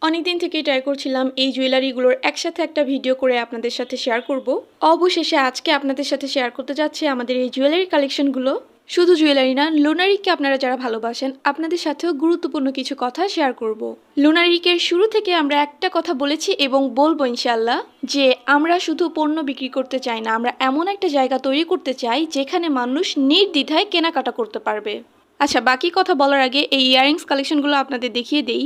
অনেকদিন থেকেই ট্রাই করছিলাম এই জুয়েলারিগুলোর একসাথে একটা ভিডিও করে আপনাদের সাথে শেয়ার করব। অবশেষে আজকে আপনাদের সাথে শেয়ার করতে যাচ্ছি আমাদের এই জুয়েলারি কালেকশনগুলো। শুধু জুয়েলারি না, লুনারিককে আপনারা যারা ভালোবাসেন আপনাদের সাথেও গুরুত্বপূর্ণ কিছু কথা শেয়ার করব। লুনারিকের শুরু থেকে আমরা একটা কথা বলেছি এবং বলবো ইনশাল্লাহ, যে আমরা শুধু পণ্য বিক্রি করতে চাই না, আমরা এমন একটা জায়গা তৈরি করতে চাই যেখানে মানুষ নির্দ্বিধায় কেনাকাটা করতে পারবে। আচ্ছা, বাকি কথা বলার আগে এই ইয়াররিংস কালেকশনগুলো আপনাদের দেখিয়ে দেই।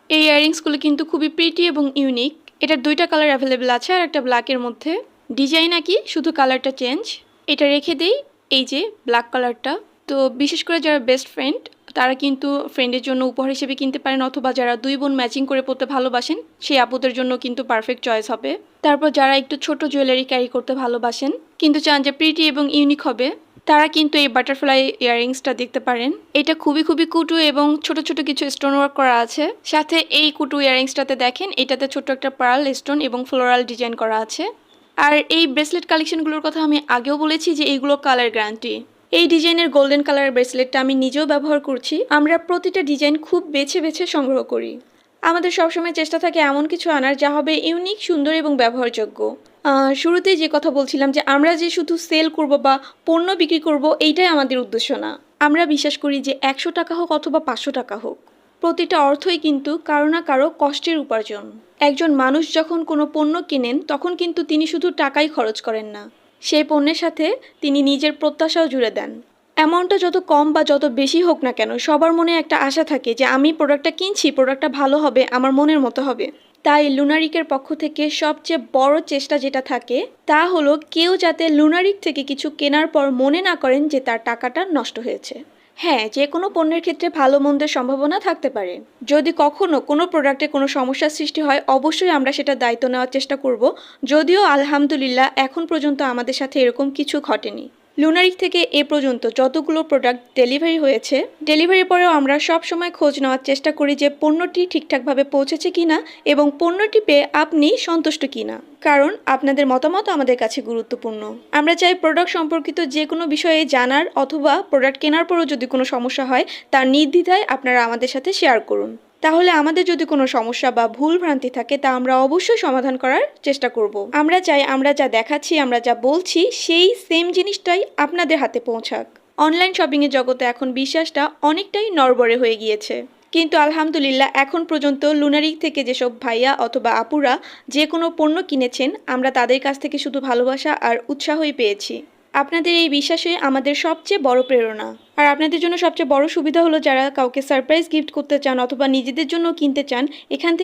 এই ইয়াররিংসগুলো কিন্তু খুবই প্রিটি এবং ইউনিক। এটার দুইটা কালার অ্যাভেলেবেল আছে, আর একটা ব্ল্যাকের মধ্যে। ডিজাইন একই, শুধু কালারটা চেঞ্জ। এটা রেখে দেই, এই যে ব্ল্যাক কালারটা। তো বিশেষ করে যারা বেস্ট ফ্রেন্ড তারা কিন্তু ফ্রেন্ডের জন্য উপহার হিসেবে কিনতে পারেন, অথবা যারা দুই বোন ম্যাচিং করে পরতে ভালোবাসেন সেই আপুদের জন্য কিন্তু পারফেক্ট চয়েস হবে। তারপর যারা একটু ছোট জুয়েলারি ক্যারি করতে ভালোবাসেন কিন্তু চান যে প্রিটি এবং ইউনিক হবে, তারা কিন্তু এই বাটারফ্লাই ইয়াররিংসটা দেখতে পারেন। এটা খুবই কুটু এবং ছোট ছোট কিছু স্টোন ওয়ার্ক করা আছে। সাথে এই কুটু ইয়াররিংসটাতে দেখেন, এটাতে ছোট একটা পার্ল স্টোন এবং ফ্লোরাল ডিজাইন করা আছে। আর এই ব্রেসলেট কালেকশনগুলোর কথা আমি আগেও বলেছি যে এইগুলো কালার গ্যারান্টি। এই ডিজাইনের গোল্ডেন কালারের ব্রেসলেটটা আমি নিজেও ব্যবহার করছি। আমরা প্রতিটা ডিজাইন খুব বেছে বেছে সংগ্রহ করি। আমাদের সবসময় চেষ্টা থাকে এমন কিছু আনার যা হবে ইউনিক, সুন্দর এবং ব্যবহারযোগ্য। শুরুতেই যে কথা বলছিলাম যে আমরা যে শুধু সেল করব বা পণ্য বিক্রি করব, এইটাই আমাদের উদ্দেশ্য না। আমরা বিশ্বাস করি যে 100 টাকা হোক অথবা 500 টাকা হোক, প্রতিটা অর্থই কিন্তু কারো না কারো কষ্টের উপার্জন। একজন মানুষ যখন কোনো পণ্য কেনেন তখন কিন্তু তিনি শুধু টাকাই খরচ করেন না, সেই পণ্যের সাথে তিনি নিজের প্রত্যাশাও জুড়ে দেন। অ্যামাউন্টটা যত কম বা যত বেশি হোক না কেন, সবার মনে একটা আশা থাকে যে আমি প্রোডাক্টটা কিনছি, প্রোডাক্টটা ভালো হবে, আমার মনের মতো হবে। তাই লুনারিকের পক্ষ থেকে সবচেয়ে বড় চেষ্টা যেটা থাকে তা হলো কেউ যাতে লুনারিক থেকে কিছু কেনার পর মনে না করেন যে তার টাকাটা নষ্ট হয়েছে। হ্যাঁ, যে কোনো পণ্যের ক্ষেত্রে ভালো মন্দের সম্ভাবনা থাকতে পারে। যদি কখনো কোনো প্রোডাক্টে কোনো সমস্যার সৃষ্টি হয়, অবশ্যই আমরা সেটা দায়িত্ব নেওয়ার চেষ্টা করব। যদিও আলহামদুলিল্লাহ এখন পর্যন্ত আমাদের সাথে এরকম কিছু ঘটেনি। লুনারিক থেকে এ পর্যন্ত যতগুলো প্রোডাক্ট ডেলিভারি হয়েছে, ডেলিভারির পরেও আমরা সব সময় খোঁজ নেওয়ার চেষ্টা করি যে পণ্যটি ঠিকঠাকভাবে পৌঁছেছে কিনা এবং পণ্যটি পেয়ে আপনি সন্তুষ্ট কিনা। কারণ আপনাদের মতামত আমাদের কাছে গুরুত্বপূর্ণ। আমরা চাই প্রোডাক্ট সম্পর্কিত যে কোনো বিষয়ে জানার, অথবা প্রোডাক্ট কেনার পরও যদি কোনো সমস্যা হয় তার নির্দ্বিধায় আপনারা আমাদের সাথে শেয়ার করুন। তাহলে আমাদের যদি কোনো সমস্যা বা ভুল ভ্রান্তি থাকে তা আমরা অবশ্যই সমাধান করার চেষ্টা করব। আমরা চাই আমরা যা দেখাচ্ছি, আমরা যা বলছি সেই সেম জিনিসটাই আপনাদের হাতে পৌঁছাক। অনলাইন শপিংয়ের জগতে এখন বিশ্বাসটা অনেকটাই নড়বড়ে হয়ে গিয়েছে, কিন্তু আলহামদুলিল্লাহ এখন পর্যন্ত লুনারিক থেকে যেসব ভাইয়া অথবা আপুরা যে কোনো পণ্য কিনেছেন, আমরা তাদের কাছ থেকে শুধু ভালোবাসা আর উৎসাহই পেয়েছি। আপনাদের এই বিশ্বাসই আমাদের সবচেয়ে বড় প্রেরণা। আর আপনাদের জন্য সবচেয়ে বড় সুবিধা হলো যারা কাউকে সারপ্রাইজ গিফট করতে চান অথবা নিজেদের জন্য কিনতে চান, এখান থেকে